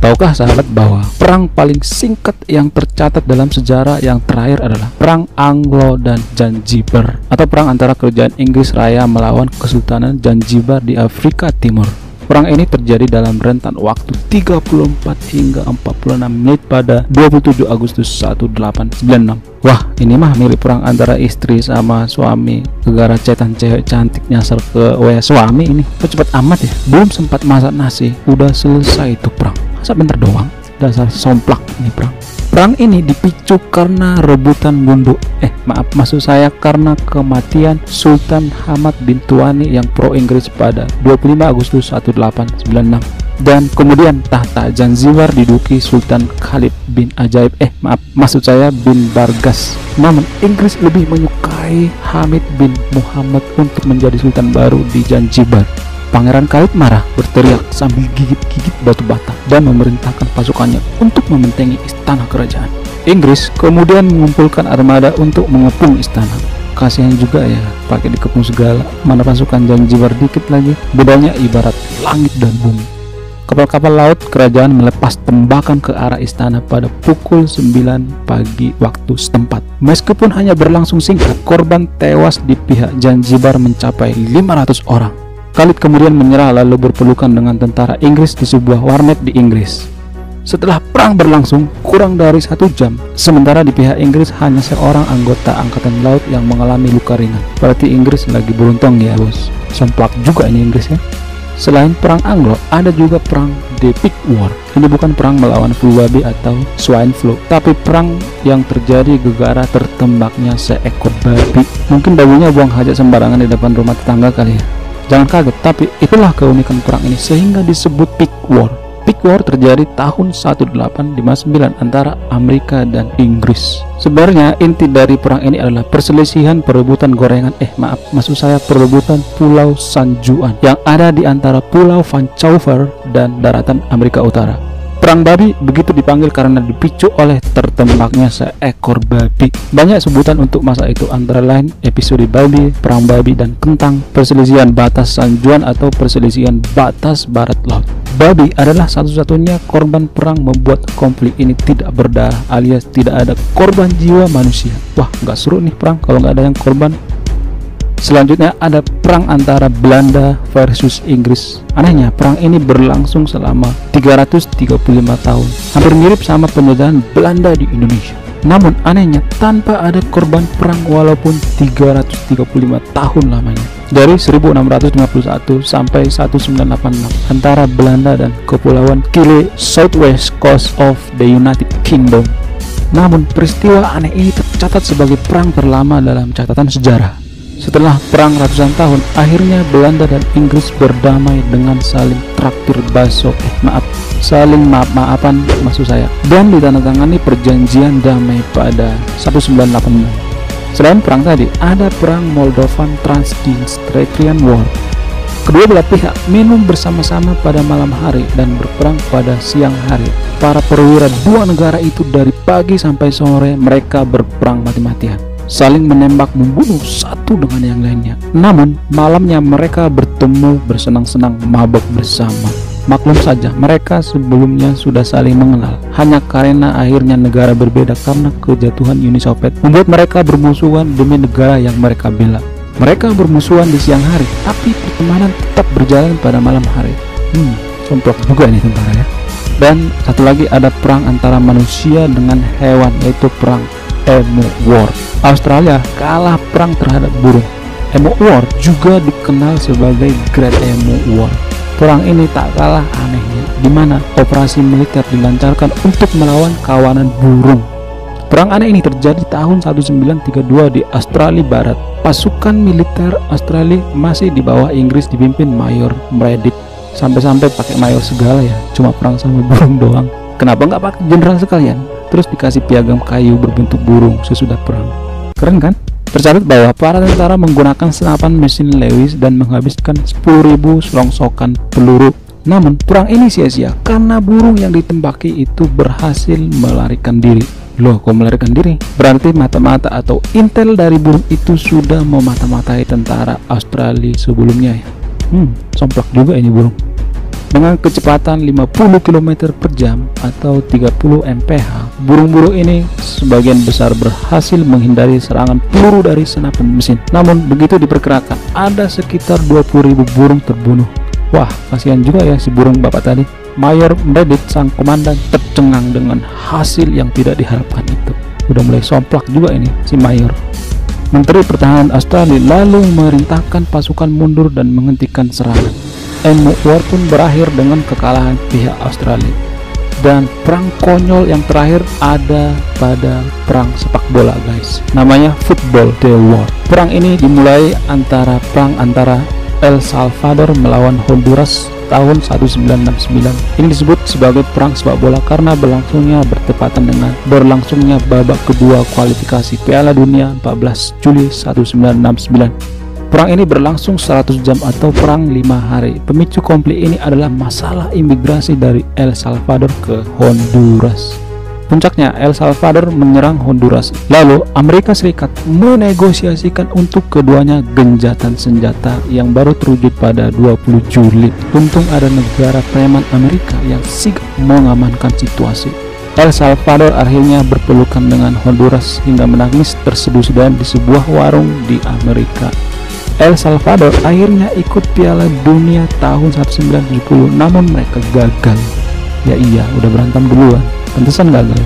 Tahukah sahabat bahwa perang paling singkat yang tercatat dalam sejarah yang terakhir adalah Perang Anglo dan Zanzibar, atau perang antara kerajaan Inggris Raya melawan Kesultanan Zanzibar di Afrika Timur. Perang ini terjadi dalam rentan waktu 34 hingga 46 menit pada 27 Agustus 1896. Wah, ini mah mirip perang antara istri sama suami. Gara-gara cetan cewek cantik nyasar ke suami ini. Kok cepat amat ya? Belum sempat masak nasi, udah selesai itu perang. Masa bentar doang? Dasar somplak ini perang. Perang ini dipicu karena rebutan gundu. Maksud saya karena kematian Sultan Hamad bin Tuani yang pro-Inggris pada 25 Agustus 1896. Dan kemudian tahta Zanzibar diduduki Sultan Khalid bin Ajaib, maksud saya bin Bargas. Namun Inggris lebih menyukai Hamid bin Muhammad untuk menjadi sultan baru di Zanzibar. Pangeran Khalid marah, berteriak sambil gigit-gigit batu bata dan memerintahkan pasukannya untuk membentengi istana kerajaan. Inggris kemudian mengumpulkan armada untuk mengepung istana. Kasihan juga ya, pakai dikepung segala, mana pasukan Zanzibar dikit lagi. Bedanya ibarat langit dan bumi. Kapal-kapal laut kerajaan melepas tembakan ke arah istana pada pukul 9 pagi waktu setempat. Meskipun hanya berlangsung singkat, korban tewas di pihak Zanzibar mencapai 500 orang. Khalid kemudian menyerah lalu berpelukan dengan tentara Inggris di sebuah warnet di Inggris. Setelah perang berlangsung kurang dari 1 jam, sementara di pihak Inggris hanya seorang anggota angkatan laut yang mengalami luka ringan. Berarti Inggris lagi beruntung ya bos. Semplak juga ini Inggris ya. Selain perang Anglo, ada juga perang The Pig War. Ini bukan perang melawan flu babi atau swine flu, tapi perang yang terjadi gegara tertembaknya seekor babi. Mungkin babinya buang hajat sembarangan di depan rumah tetangga kali ya. Jangan kaget, tapi itulah keunikan perang ini sehingga disebut Pig War. Pig War terjadi tahun 1859 antara Amerika dan Inggris. Sebenarnya inti dari perang ini adalah perselisihan perebutan gorengan, maksud saya perebutan Pulau San Juan yang ada di antara Pulau Vancouver dan daratan Amerika Utara. Perang babi begitu dipanggil karena dipicu oleh tertembaknya seekor babi. Banyak sebutan untuk masa itu, antara lain episode babi, perang babi dan kentang, perselisihan batas San Juan atau perselisihan batas barat laut. Babi adalah satu-satunya korban perang membuat konflik ini tidak berdarah alias tidak ada korban jiwa manusia. Wah, nggak seru nih perang kalau nggak ada yang korban. Selanjutnya ada perang antara Belanda versus Inggris. Anehnya perang ini berlangsung selama 335 tahun, hampir mirip sama penjajahan Belanda di Indonesia. Namun anehnya tanpa ada korban perang walaupun 335 tahun lamanya. Dari 1651 sampai 1986 antara Belanda dan Kepulauan Kile, Southwest Coast of the United Kingdom. Namun peristiwa aneh ini tercatat sebagai perang terlama dalam catatan sejarah. Setelah perang ratusan tahun, akhirnya Belanda dan Inggris berdamai dengan saling traktir bakso, saling maaf-maafan maksud saya, dan ditandatangani perjanjian damai pada 1986. Selain perang tadi, ada perang Moldovan Transnistrian War. Kedua belah pihak minum bersama-sama pada malam hari dan berperang pada siang hari. Para perwira dua negara itu dari pagi sampai sore mereka berperang mati-matian, saling menembak membunuh satu dengan yang lainnya. Namun malamnya mereka bertemu bersenang-senang mabuk bersama. Maklum saja mereka sebelumnya sudah saling mengenal. Hanya karena akhirnya negara berbeda karena kejatuhan Uni Soviet membuat mereka bermusuhan demi negara yang mereka bela. Mereka bermusuhan di siang hari, tapi pertemanan tetap berjalan pada malam hari. Somplok juga ini tentara ya. Dan satu lagi ada perang antara manusia dengan hewan, yaitu perang Emu War. Australia kalah perang terhadap burung. Emu War juga dikenal sebagai Great Emu War. Perang ini tak kalah anehnya, di mana operasi militer dilancarkan untuk melawan kawanan burung. Perang aneh ini terjadi tahun 1932 di Australia Barat. Pasukan militer Australia masih di bawah Inggris dipimpin Mayor Meredith. Sampai-sampai pakai mayor segala ya, cuma perang sama burung doang. Kenapa nggak pakai jenderal sekalian? Terus dikasih piagam kayu berbentuk burung sesudah perang. Keren kan? Tercatat bahwa para tentara menggunakan senapan mesin Lewis dan menghabiskan 10.000 selongsokan peluru. Namun perang ini sia-sia karena burung yang ditembaki itu berhasil melarikan diri. Loh, kok melarikan diri? Berarti mata-mata atau intel dari burung itu sudah memata-matai tentara Australia sebelumnya ya. Somplak juga ini burung. Dengan kecepatan 50 km per jam atau 30 mph, burung-burung ini sebagian besar berhasil menghindari serangan peluru dari senapan mesin. Namun begitu diperkirakan ada sekitar 20.000 burung terbunuh. Wah, kasihan juga ya si burung bapak tadi. Mayor Meredith, sang komandan, tercengang dengan hasil yang tidak diharapkan itu. Udah mulai somplak juga ini si mayor. Menteri Pertahanan Australia lalu memerintahkan pasukan mundur dan menghentikan serangan. MU War pun berakhir dengan kekalahan pihak Australia. Dan perang konyol yang terakhir ada pada perang sepak bola, guys. Namanya Football Day War. Perang ini dimulai perang antara El Salvador melawan Honduras tahun 1969. Ini disebut sebagai perang sepak bola karena bertepatan dengan berlangsungnya babak kedua kualifikasi Piala Dunia 14 Juli 1969. Perang ini berlangsung 100 jam atau perang 5 hari. Pemicu konflik ini adalah masalah imigrasi dari El Salvador ke Honduras. Puncaknya, El Salvador menyerang Honduras. Lalu, Amerika Serikat menegosiasikan untuk keduanya gencatan senjata yang baru terwujud pada 20 Juli. Untung ada negara preman Amerika yang sigap mengamankan situasi. El Salvador akhirnya berpelukan dengan Honduras hingga menangis terseduh-seduhan di sebuah warung di Amerika. El Salvador akhirnya ikut Piala Dunia tahun 1970, namun mereka gagal. Ya iya, udah berantem duluan, pantesan gagal.